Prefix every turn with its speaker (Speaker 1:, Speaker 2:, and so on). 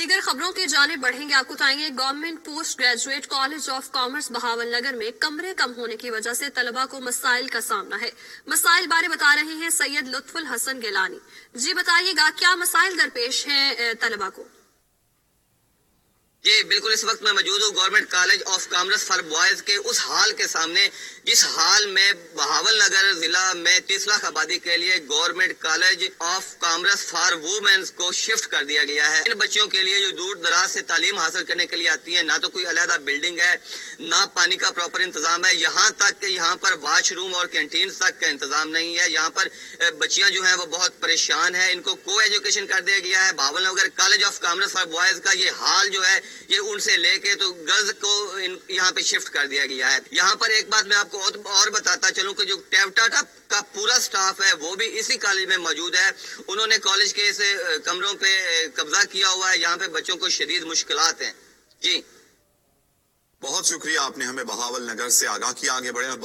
Speaker 1: दीगर खबरों की जानिब बढ़ेंगे। आपको बताएंगे government post graduate college of commerce Bahawalnagar में कमरे कम होने की वजह से तलबा को मसाइल का सामना है। मसाइल बारे बता रहे हैं सैयद लुत्फुल हसन गिलानी। जी बताइएगा, क्या मसाइल दरपेश हैं तलबा को?
Speaker 2: जी बिल्कुल, इस वक्त मैं मौजूद हूँ government college of commerce for boys के उस हाल के सामने जिस हाल में बहावल नगर जिला में 30 लाख आबादी के लिए government college of commerce for womens को शिफ्ट कर दिया गया है। इन बच्चियों के लिए जो दूर दराज से तालीम हासिल करने के लिए आती है, ना तो कोई अलहदा बिल्डिंग है, ना पानी का प्रॉपर इंतजाम है, यहाँ तक कि यहाँ पर वॉशरूम और कैंटीन तक का इंतजाम नहीं है। यहाँ पर बच्चियां जो है वो बहुत परेशान है। इनको को एजुकेशन कर दिया गया है। Bahawalnagar college of commerce for boys का ये हाल जो है ये उनसे लेके तो गर्ल्स को यहाँ पे शिफ्ट कर दिया गया है। यहाँ पर एक बात मैं आपको और बताता चलूं कि जो टेवटा का पूरा स्टाफ है वो भी इसी कॉलेज में मौजूद है। उन्होंने कॉलेज के इस कमरों पे कब्जा किया हुआ है। यहाँ पे बच्चों को शदीद मुश्किलात हैं। जी
Speaker 3: बहुत शुक्रिया, आपने हमें बहावल नगर से आगाह किया। आगे बढ़े और